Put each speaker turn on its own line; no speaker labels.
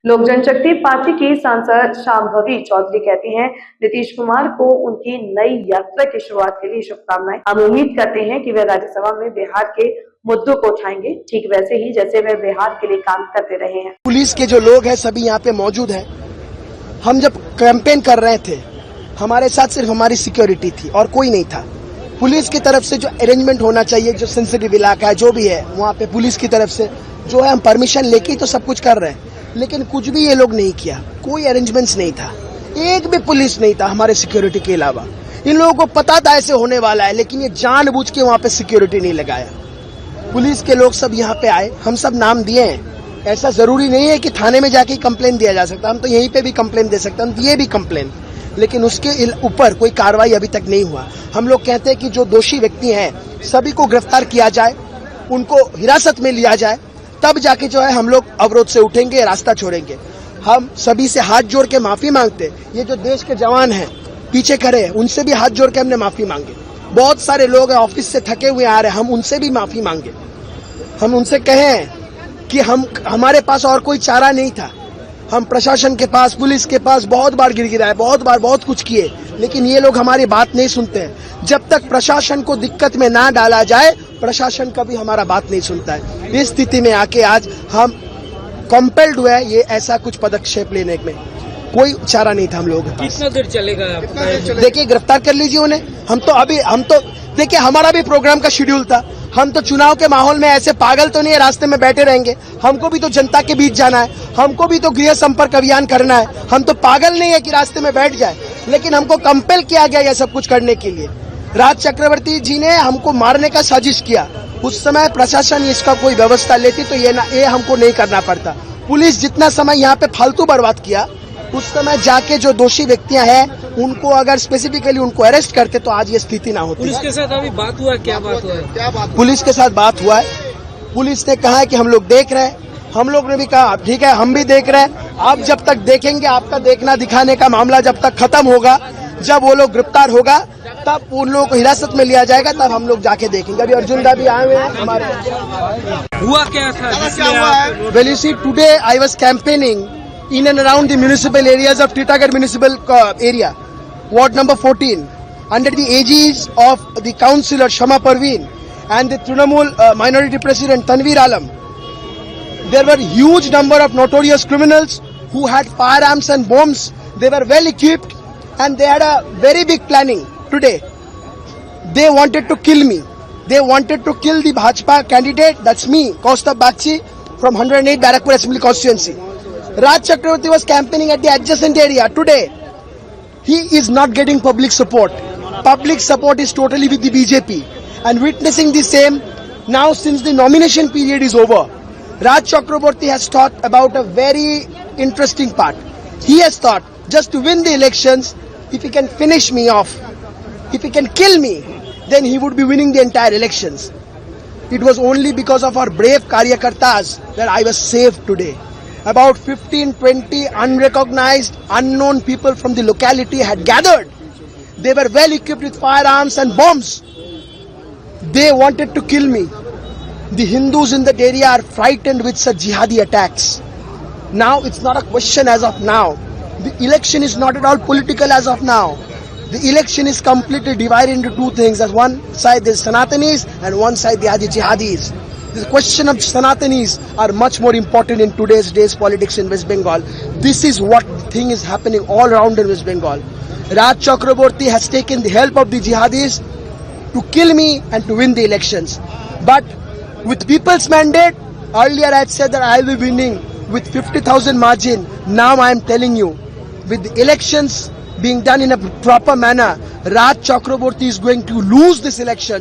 लोक जनशक्ति पार्टी की सांसद शांभवी चौधरी कहती हैं, नीतीश कुमार को उनकी नई यात्रा की शुरुआत के लिए शुभकामनाएं। हम उम्मीद करते हैं कि वे राज्यसभा में बिहार के मुद्दों को उठाएंगे, ठीक वैसे ही जैसे वे बिहार के लिए काम करते रहे हैं।
पुलिस के जो लोग हैं सभी यहाँ पे मौजूद हैं। हम जब कैंपेन कर रहे थे, हमारे साथ सिर्फ हमारी सिक्योरिटी थी और कोई नहीं था। पुलिस की तरफ से जो अरेंजमेंट होना चाहिए, जो सेंसिटिव इलाका है, जो भी है, वहाँ पे पुलिस की तरफ से जो है हम परमिशन लेके तो सब कुछ कर रहे हैं, लेकिन कुछ भी ये लोग नहीं किया। कोई अरेंजमेंट्स नहीं था, एक भी पुलिस नहीं था हमारे सिक्योरिटी के अलावा। इन लोगों को पता था ऐसे होने वाला है, लेकिन ये जानबूझ के वहाँ पे सिक्योरिटी नहीं लगाया। पुलिस के लोग सब यहाँ पे आए, हम सब नाम दिए हैं। ऐसा जरूरी नहीं है कि थाने में जाके कंप्लेन दिया जा सकता, हम तो यहीं पे भी कंप्लेन दे सकते हैं, हम दिए भी कंप्लेन, लेकिन उसके ऊपर कोई कार्रवाई अभी तक नहीं हुआ। हम लोग कहते हैं कि जो दोषी व्यक्ति हैं सभी को गिरफ्तार किया जाए, उनको हिरासत में लिया जाए, तब जाके जो है हम लोग अवरोध से उठेंगे, रास्ता छोड़ेंगे। हम सभी से हाथ जोड़ के माफी मांगते, ये जो देश के जवान हैं पीछे खड़े हैं, उनसे भी हाथ जोड़ के हमने माफी मांगे। बहुत सारे लोग ऑफिस से थके हुए आ रहे हैं, हम उनसे भी माफी मांगे। हम उनसे कहें कि हमारे पास और कोई चारा नहीं था। हम प्रशासन के पास, पुलिस के पास बहुत बार गिड़गिड़ाए, बहुत बार बहुत कुछ किए, लेकिन ये लोग हमारी बात नहीं सुनते हैं। जब तक प्रशासन को दिक्कत में ना डाला जाए, प्रशासन कभी हमारा बात नहीं सुनता है। इस स्थिति में आके आज हम कंपेल्ड हुए ये ऐसा कुछ पदक्षेप लेने में, कोई चारा नहीं था हम लोगों के पास।
कितना देर चलेगा?
देखिए, गिरफ्तार कर लीजिए उन्हें। हम तो देखिए, हमारा भी प्रोग्राम का शेड्यूल था। हम तो चुनाव के माहौल में ऐसे पागल तो नहीं है रास्ते में बैठे रहेंगे। हमको भी तो जनता के बीच जाना है, हमको भी तो गृह संपर्क अभियान करना है। हम तो पागल नहीं है कि रास्ते में बैठ जाए, लेकिन हमको कंपेल किया गया यह सब कुछ करने के लिए। राज चक्रवर्ती जी ने हमको मारने का साजिश किया। उस समय प्रशासन इसका कोई व्यवस्था लेती तो ये हमको नहीं करना पड़ता। पुलिस जितना समय यहाँ पे फालतू बर्बाद किया, उस समय जाके जो दोषी व्यक्तियां हैं उनको अगर स्पेसिफिकली उनको अरेस्ट करते तो आज ये स्थिति ना होती।
पुलिस के साथ अभी बात हुआ है? क्या बात हुआ है?
पुलिस के साथ बात हुआ है। पुलिस ने कहा है कि हम लोग देख रहे हैं। हम लोग ने भी कहा ठीक है, हम भी देख रहे हैं। आप जब तक देखेंगे, आपका देखना दिखाने का मामला जब तक खत्म होगा, जब वो लोग गिरफ्तार होगा, तब उन लोगों को हिरासत में लिया जाएगा, तब हम लोग जाके देखेंगे। अभी अर्जुन दा भी आए हुए हैं हमारे।
हुआ क्या था?
Well, you see, today I was campaigning in and around the municipal areas of Titagarh municipal area, ward number 14, under the aegis of the councillor Shama Parveen and the Trinamool minority president Tanveer Alam. There were huge number of notorious criminals who had firearms and bombs. They were well equipped and they had a very big planning today. They wanted to kill me. They wanted to kill the Bhajpa candidate, that's me, Kaustubh Bagchi, from 108 Barakpur Assembly constituency. Raj Chakravarti was campaigning at the adjacent area. Today, he is not getting public support. Public support is totally with the BJP. And witnessing the same, now since the nomination period is over, Raj Chakravarti has thought about a very interesting part. He has thought, just to win the elections, if he can finish me off, if he can kill me, then he would be winning the entire elections. It was only because of our brave Karyakartas that I was saved today. About 15-20 unrecognized, unknown people from the locality had gathered. They were well equipped with firearms and bombs. They wanted to kill me. The Hindus in that area are frightened with such jihadi attacks. Now it's not a question as of now. The election is not at all political as of now. The election is completely divided into two things. As one side there's Sanatanis and one side there are the jihadis. The question of Sanatanis are much more important in today's politics in West Bengal. This is what thing is happening all around in West Bengal. Raj Chakraborty has taken the help of the jihadis to kill me and to win the elections. But with people's mandate, earlier I had said that I will be winning with 50,000 margin. Now I am telling you, with the elections being done in a proper manner, Raj Chakraborty is going to lose this election.